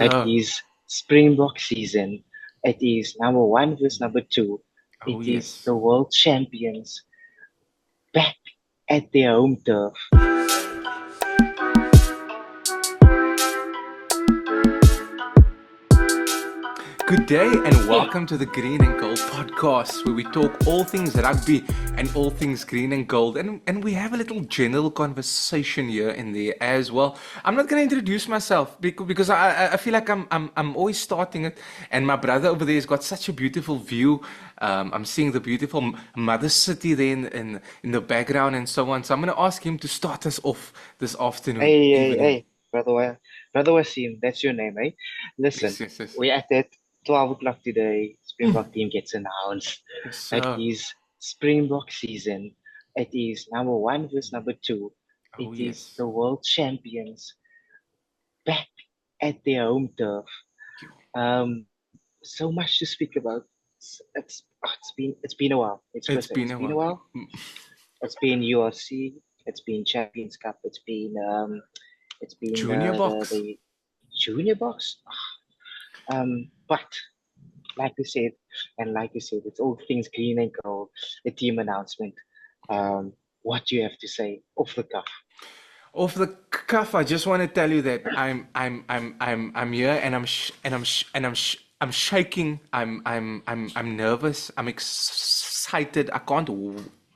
It Duh. is Springbok season. It is number one versus number two. Oh, It is yes. the world champions back at their home turf. Good day and welcome to the Green and Gold podcast where we talk all things rugby and all things green and gold and we have a little general conversation here and there as well. I'm not going to introduce myself because I feel like I'm always starting it, and my brother over there has got such a beautiful view. I'm seeing the beautiful mother city there in the background and so on. So I'm going to ask him to start us off this afternoon, Hey, hey, evening. hey, brother Wasim, that's your name, eh? Listen, Yes, yes, yes. we're at 12 o'clock today. Springbok team gets announced. Yes, It sir. is Springbok season. It is number one versus number two. Oh, It is yes. the world champions back at their home turf. So much to speak about. It's been a while. Let's It's first say been it's a been a while. while. It's been UFC. It's been Champions Cup. It's been Junior box. the junior box. But like we said, it's all things green and gold. The team announcement. Um, what do you have to say off the cuff? Off the cuff, I just want to tell you that I'm here and I'm shaking. I'm nervous. I'm excited. I can't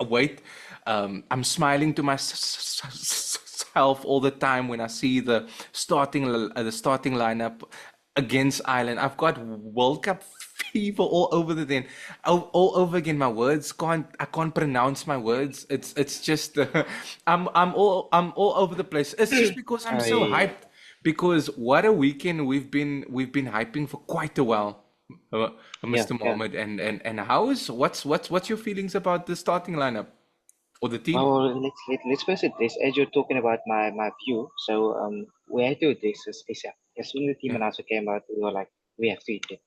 wait. I'm smiling to myself all the time when I see the starting lineup against Ireland. I've got World Cup fever all over the then, all over again. My words I can't pronounce my words. It's just I'm all over the place. It's just because I'm so I hyped, because what a weekend we've been hyping for quite a while, uh, Yeah, Mr. yeah. Mohammed. And what's your feelings about the starting lineup or the team? Let's first address, as you're talking about my view. So we had to address this ASAP. As soon as the team Yeah. announcement came out, we were like, we have to eat it.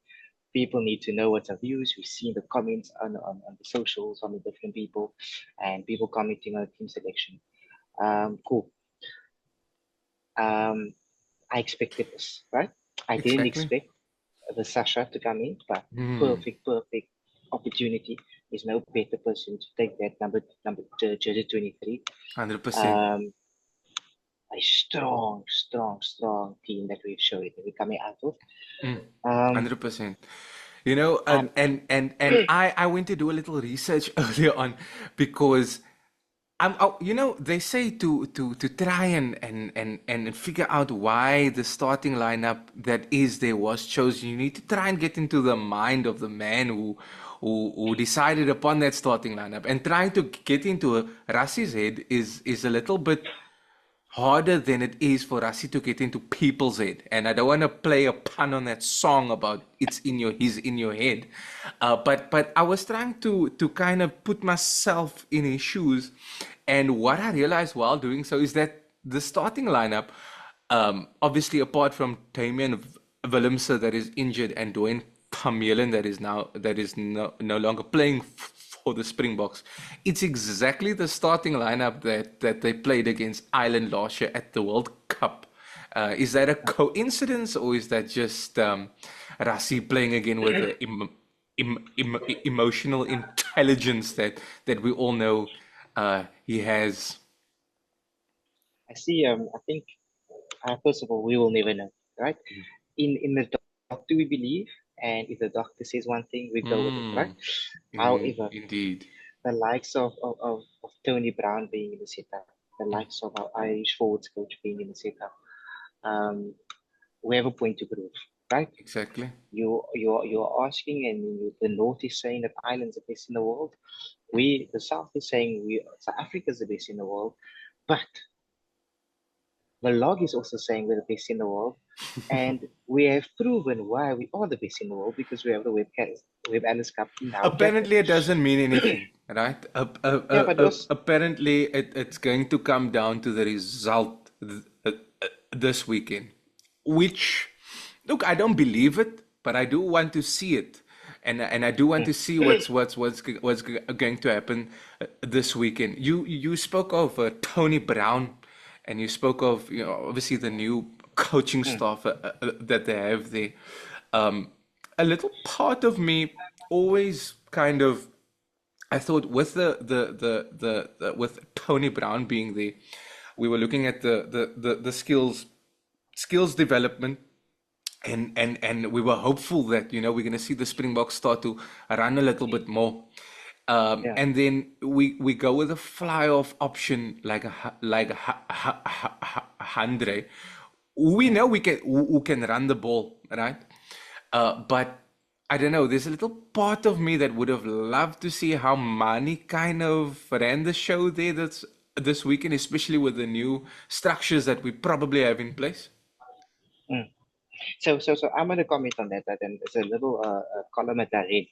People need to know what's our views. We've seen the comments on the socials on the different people, and people commenting on the team selection. Cool. Um, I expected this, right? I didn't Exactly. expect the Sasha to come in, but Hmm. perfect opportunity. There's no better person to take that number jersey 23. 100%. Um, a strong team that we've showed that we're coming out of. Mm. Um, 100%. You know, I'm and I went to do a little research earlier on, because they say to try and figure out why the starting lineup that is there was chosen. You need to try and get into the mind of the man who decided upon that starting lineup, and trying to get into Rassi's head is a little bit harder than it is for Rassi to get into people's head. And I don't want to play a pun on that song about he's in your head. But I was trying to kind of put myself in his shoes. And what I realized while doing so is that the starting lineup, obviously apart from Damian Willemse that is injured, and Dwayne Vermeulen that is no longer playing for the Springboks, it's exactly the starting lineup that they played against Ireland last year at the World Cup. Is that a coincidence, or is that just Rassi playing again with the emotional intelligence that we all know he has? I see. I think first of all, we will never know, right? In the doctor we believe, and if the doctor says one thing, we go with it, right? Mm, However, indeed. the likes of Tony Brown being in the setup, the likes of our Irish forwards coach being in the setup, um, we have a point to prove, right? Exactly. You're asking, and the North is saying that Ireland's the best in the world. The South is saying South Africa is the best in the world, but the log is also saying we're the best in the world, and we have proven why we are the best in the world because we have the Web Alice Cup in our jacket. Apparently, it doesn't mean anything, right? Yeah, but those Apparently, it's going to come down to the result this weekend. Which, look, I don't believe it, but I do want to see it, and I do want to see what's going to happen this weekend. You spoke of Tony Brown, and you spoke of, obviously the new coaching mm, staff that they have there. Um, a little part of me always kind of I thought with with Tony Brown being there, we were looking at the skills development and we were hopeful that we're going to see the Springboks start to run a little bit more. yeah. And then we go with a fly off option like a Handre. We know we can who can run the ball, right? But I don't know. There's a little part of me that would have loved to see how Mani kind of ran the show there this weekend, especially with the new structures that we probably have in place. Mm. So I'm going to comment on that. That and there's a little column that I read.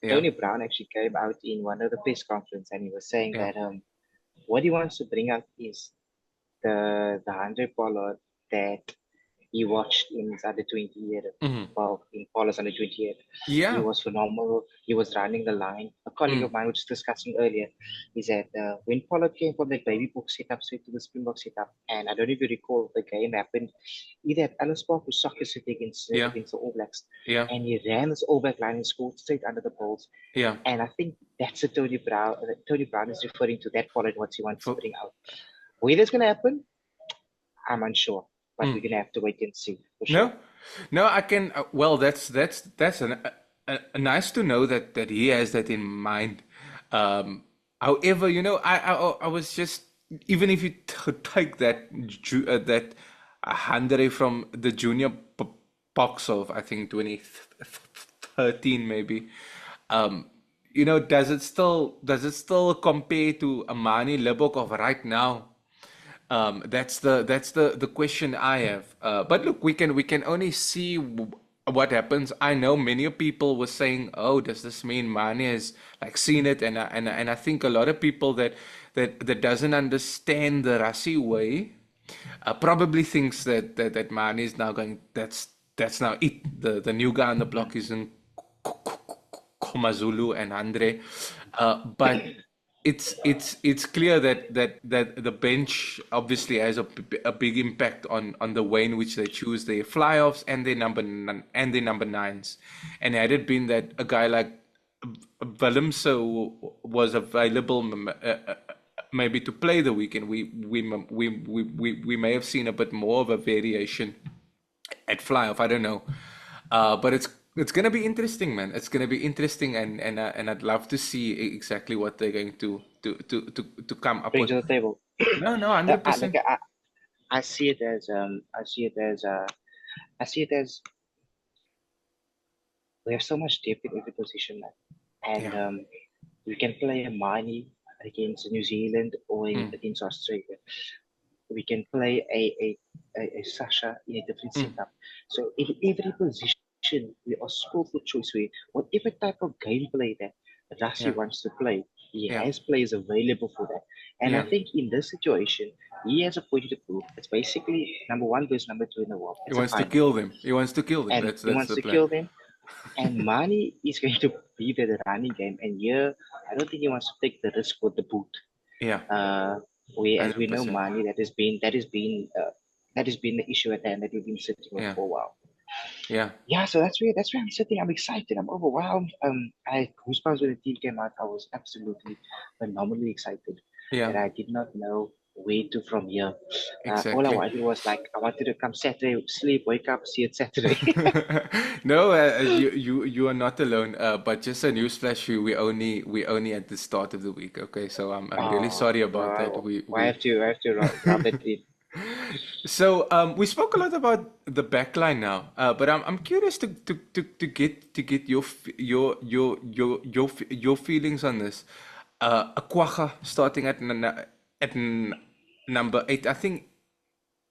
Yeah. Tony Brown actually came out in one of the press conference and he was saying Yeah. that what he wants to bring out is the 100 that he watched in his under 20 year, Hmm. well, in Paula's under 20 year. He Yeah. was phenomenal. He was running the line. A colleague of Mm. mine was discussing earlier is that when Paula came from the baby book setup straight to the Springbok setup, and I don't know if you recall, the game happened either at Alice Park or Soccer City Yeah. against the All Blacks, Yeah. and he ran this All Black line and scored straight under the balls. Yeah. And I think that's the Tony Brown. Tony Brown is referring to that Paula and what he wants to For, bring out. Whether it's going to happen, I'm unsure, but we're mm. going to have to wait and see for sure. No, no, I can. Well, nice to know that he has that in mind. However, I was just even if you take that 100 from the junior box of I think 2013 maybe. Um, does it still compare to Amani Lebok of right now? That's the question I have. But look, we can only see what happens. I know many people were saying, "Oh, does this mean Mane has like seen it?" And I think a lot of people that doesn't understand the Rasi way probably thinks that Mane is now going. That's now it. The new guy on the block is in Komazulu and Andre, but it's clear that the bench obviously has a big impact on the way in which they choose their fly-offs and their number nines. And had it been that a guy like Willemse was available maybe to play the weekend, we may have seen a bit more of a variation at fly-off. I don't know, but it's gonna be interesting, man. It's gonna be interesting, and I'd love to see exactly what they're going to come up Bring with. to the table. No, no, Like 100%. I see it as I see it as we have so much depth in every position, man. And Yeah. we can play a Mani against New Zealand or Mm, against Australia. We can play a Sasha in a different mm, setup. So in every position, we are skillful choice. Whatever type of gameplay that Rassi yeah. wants to play, he Yeah. has players available for that. And I Yeah. think in this situation, he has a point to prove. It's basically number one versus number two in the world. He It's a wants to final. kill them. He wants to kill them. And he That's wants the to plan. kill them. And Mani is going to be the running game. And here, I don't think he wants to take the risk with the boot. Yeah. As we know, 100%. Mani, that has been the issue at hand that we've been sitting with Yeah. for a while. Yeah. Yeah, so that's where I'm sitting. I'm excited. I'm overwhelmed. I had goosebumps when the team came out. I was absolutely phenomenally excited Yeah. that I did not know where to from here. All I Exactly. wanted was like I wanted to come Saturday, sleep, wake up, see it Saturday. No, you are not alone. But just a newsflash, we only at the start of the week. Okay, so I'm really Oh, sorry about that. well, We I we have to rub it in. So we spoke a lot about the backline now, but I'm curious to get your feelings on this. Aquaga starting number 8. I think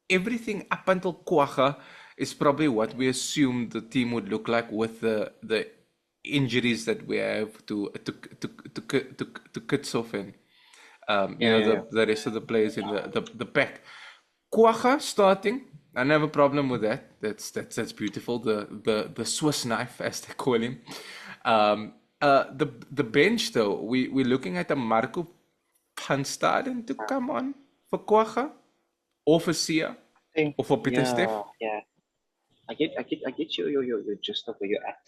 everything up until Quagga is probably what we assumed the team would look like with the injuries that we have to Kitshoff and Yeah, yeah, yeah. the rest of the players in the pack. Quagga starting, I don't have a problem with that. That's beautiful. The Swiss knife, as they call him. The bench though, we're looking at a Marco van Staden to come on for Quagga or for Sia. think, or for Peter Steph? yeah. I get your gist of where you're at.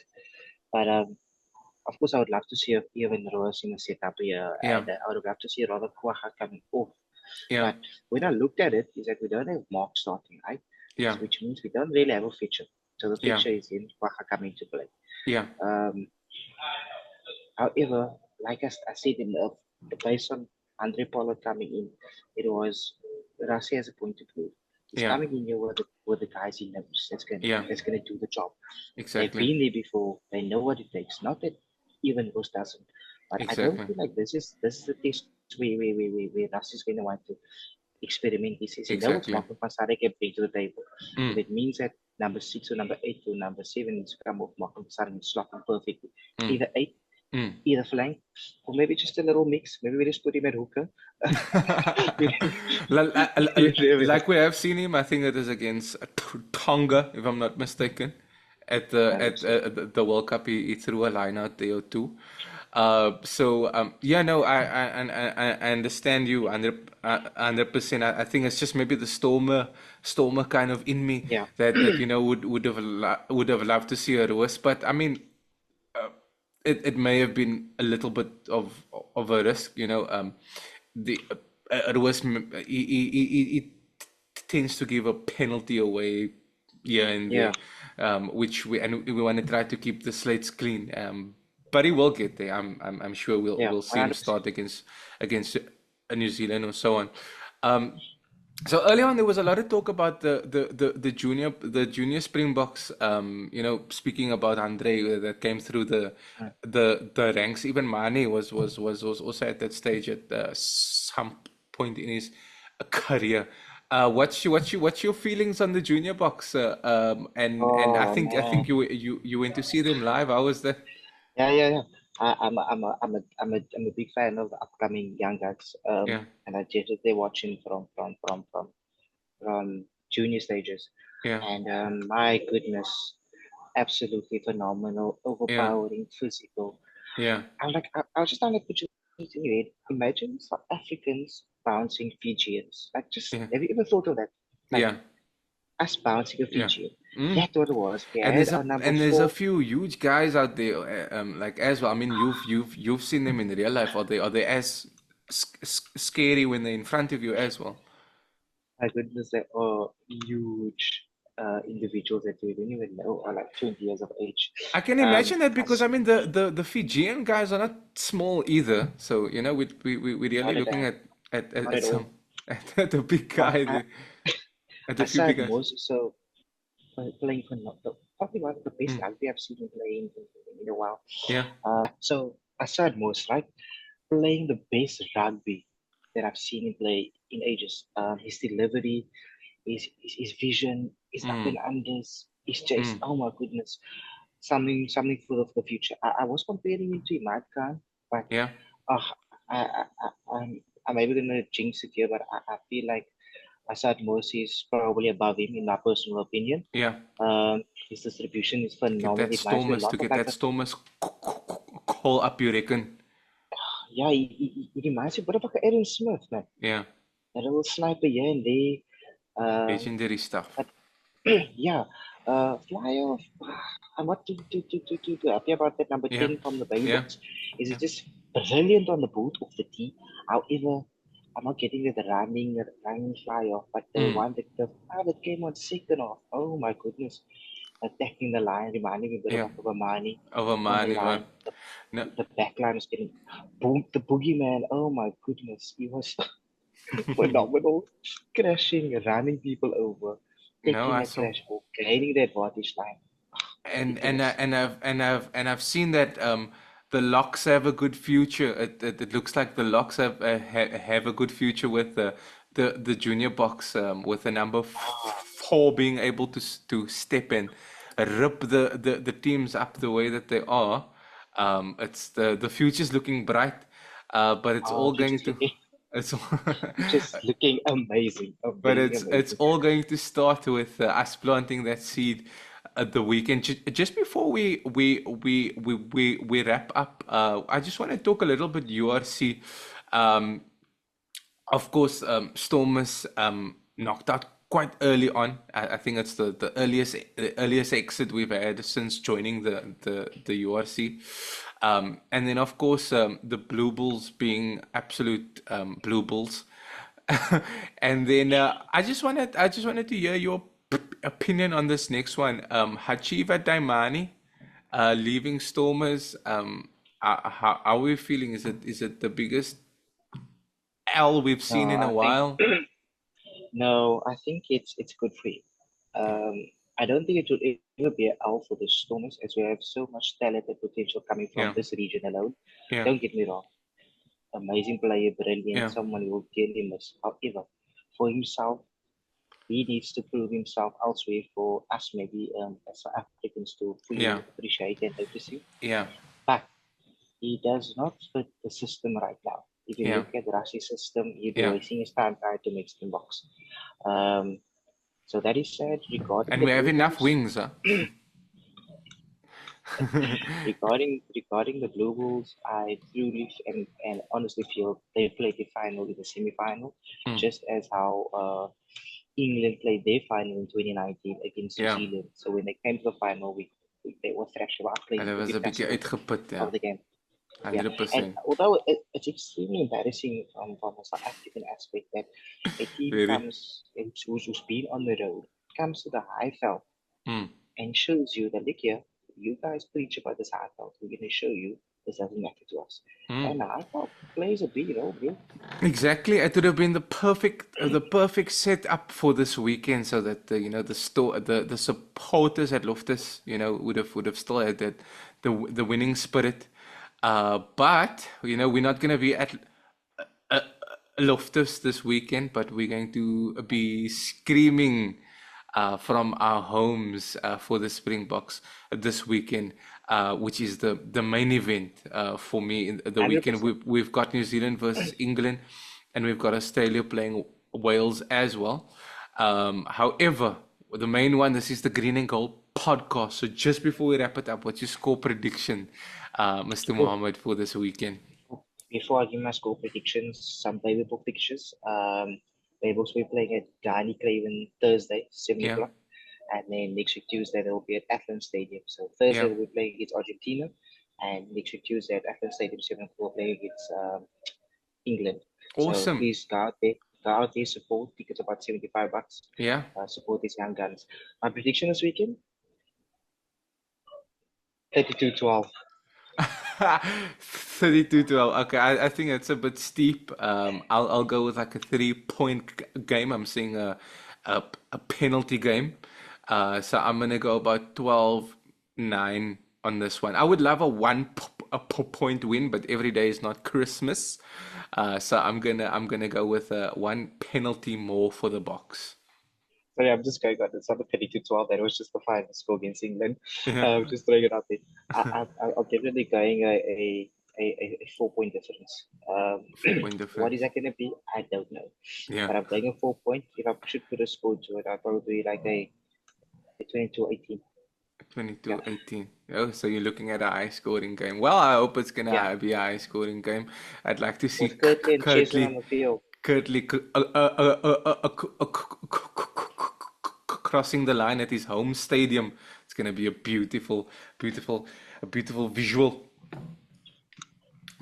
But of course, I would love to see even Roas in a setup here, Yeah, and I would love to see Robert Kwaha coming off. yeah, But when I looked at it, is that we don't have Mark starting, right? yeah, Which means we don't really have a feature. So the yeah, fixture is in Kwaha coming to play. yeah, Um, However, like I said, based on Andre Pollard coming in, it was Rasi has a point to prove. He's yeah, coming in here with the guys he knows yeah, that's gonna do the job. They've exactly, been there before. They know what it takes. Not that even Rose doesn't, but I don't exactly, feel like this is the test where Russ is going to want to experiment. He knows what exactly. Martin Pasare can bring to the table. If Mm, it means that number 6 or number 8 or number 7 needs to come off Martin Pasare and slot him perfectly, mm, either 8, mm. either flank, or maybe just a little mix. Maybe we just put him at hooker. Like we have seen him, I think it is against Tonga, if I'm not mistaken, at the World Cup. He threw a line out there too. Yeah, no, I understand you 100%. I think it's just maybe the Stormer kind of in me Yeah, that would have loved to see a Roos, but I mean it may have been a little bit of a risk, the it was he tends to give a penalty away here and yeah, there, which we want to try to keep the slates clean. But he will get there. I'm sure yeah, we'll see him 100%. start against New Zealand or so on. Um, so early on, there was a lot of talk about the junior Springboks. Speaking about Andre that came through the ranks. Even Mane was also at that stage at some point in his career. What's your feelings on the junior box? And Oh I think man, you went to see them live. How was that? yeah. I'm a big fan of the upcoming young guys. Yeah, And I definitely watching from junior stages. yeah, And my goodness, absolutely phenomenal, yeah, overpowering, physical. yeah, I was just trying to put you in your head. Imagine South Africans bouncing Fijians. Like, just yeah, have you ever thought of that? Like yeah, us bouncing a yeah. Fijian. Mm. That's what it was. We had a number And there's a 4. few huge guys out there, like as well. I mean, you've seen them in real life. Are they as scary when they're in front of you as well? My goodness, they are huge individuals that we don't even know are like 20 years of age. I can Um, imagine that because us, I mean the Fijian guys are not small either. So we're really not at looking all. Not at at all. some at the big I, guy I, there, at a I few big said guys. most so playing for not probably one of the best Mm, rugby I've seen him playing in a while. yeah, So Assad most, right? Playing the best rugby that I've seen him play in ages. His delivery, his vision, his up mm, and unders, his chase. mm, Oh my goodness, something full of the future. I was comparing him to Imad Khan, but yeah, uh, I'm maybe gonna jinx it here, but I feel like Assad Morsi is probably above him in my personal opinion. yeah. His distribution is To get phenomenal. that It reminds me a Stormers, lot of like a call up, you reckon? yeah. He reminds me a bit of like a Aaron Smith, man. Yeah, A little sniper here and there. legendary stuff. But yeah, fly off. I'm not too happy about that number Yeah, 10 from the yeah, Springboks. Is yeah. it just brilliant on the boot of the tee? However, I'm not getting the running fly off, but the Mm. one that came on second off. Oh my goodness. Attacking the line, reminding me a bit of Yeah, like Avamani over on the money, but line. no, The back line was getting boom, the boogeyman. Oh my goodness. He was phenomenal. Crashing, running people over, no, taking I a saw. crash ball, gaining the advantage line. Ridiculous. I've seen that the Locks have a good future. It looks like the Locks have a good future with the junior box, with the number four being able to step in, rip the teams up the way that they are. It's the future's looking bright, but it's all going Future's to looking, it's future's looking amazing, But amazing, it's amazing. all going to start with us planting that seed at the weekend. Just before we wrap up, I just want to talk a little bit URC. Um, of course, Stormers knocked out quite early on. I think it's the earliest exit we've had since joining the URC. And then of course the Blue Bulls being absolute Blue Bulls. And then I just wanted to hear your opinion on this next one. Hachiva Daimani leaving Stormers. How are we feeling? Is it the biggest L we've seen No, in a I think while? no, I think it's good for you. Um, I don't think it will ever be an L for the Stormers, as we have so much talent and potential coming from Yeah, this region alone. yeah, Don't get me wrong, amazing player, brilliant, yeah, someone you will dearly miss. However, for himself, he needs to prove himself elsewhere for us, maybe as South Africans, to yeah, fully appreciate and notice him. yeah, But he does not fit the system right now. If you yeah, look at Russia's system, he'd be yeah. wasting his time trying to make Springboks. Um, so that is said regarding And the we have Blue enough Bulls. wings, huh? Regarding the Blue Bulls, I truly and honestly feel they played the final in the semi-final, Mm, just as how England played their final in 2019 against New yeah. Zealand. So when they came to the final, we they were thrashed about playing Hulle the was 'n bietjie fiasco uitgeput, ja. of the game. Yeah, and 100%. although it's extremely embarrassing from a South African aspect that a team Very. comes and who's been on the road comes to the high felt Mm. and shows you that look here, you guys preach about this high felt, we're gonna show you this doesn't matter to us. Mm. And the high felt plays a big role, bro. Exactly. It would have been the perfect setup for this weekend, so that the supporters at Loftus, would have still had the winning spirit. But we're not gonna be at Loftus this weekend, but we're going to be screaming from our homes for the Springboks this weekend, which is the main event for me in the weekend. 100%. We've got New Zealand versus England, and we've got Australia playing Wales as well. However, the main one, this is the Green and Gold podcast. So just before we wrap it up, what's your score prediction, Mr. Oh, Mohammed, for this weekend? before I give my score predictions, some playable fixtures. Players will be playing at Garni Craven Thursday, 7 Yeah, o'clock. And then next week Tuesday they'll be at Athens Stadium. So Thursday yeah, we'll be playing against Argentina, and next week Tuesday at Athens Stadium 7 we'll play against England. So awesome. please go out there, support. Tickets about $75. Yeah. Support these young guns. My prediction this weekend: 32-12. 32-12. Okay, I think it's a bit steep. I'll go with like a 3-point game. I'm seeing a penalty game. So I'm gonna go about 12-9 on this one. I would love a point win, but every day is not Christmas. So I'm gonna go with one penalty more for the box. Sorry, I'm just going on. It's not a 32-12. That was just the final score against England. Yeah, Just throwing it out there. I'm definitely going a 4 point difference. 4 point What is difference. that going to be? I don't know. Yeah. But I'm going a 4 point. If I should put a score to it, I'd probably like a 22-18. Yeah. 22-18. Oh, so you're looking at a high scoring game. Well, I hope it's Yeah. gonna be a high scoring game. I'd like to see With Kirtley and Chesney on Curtly, the field. Curtly crossing the line at his home stadium. It's gonna be a beautiful visual.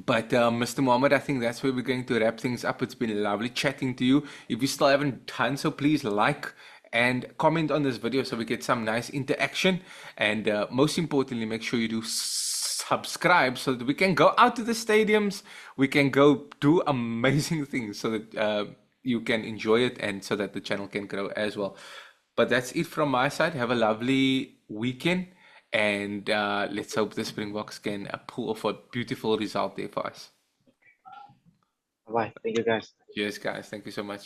But Mr. Mohammed, I think that's where we're going to wrap things up. It's been lovely chatting to you. If you still haven't done so, please like and comment on this video so we get some nice interaction. And most importantly, make sure you do subscribe so that we can go out to the stadiums. We can go do amazing things so that you can enjoy it and so that the channel can grow as well. But that's it from my side. Have a lovely weekend. And let's hope the Springboks can pull off a beautiful result there for us. Bye. Thank you, guys. Yes, guys. Thank you so much.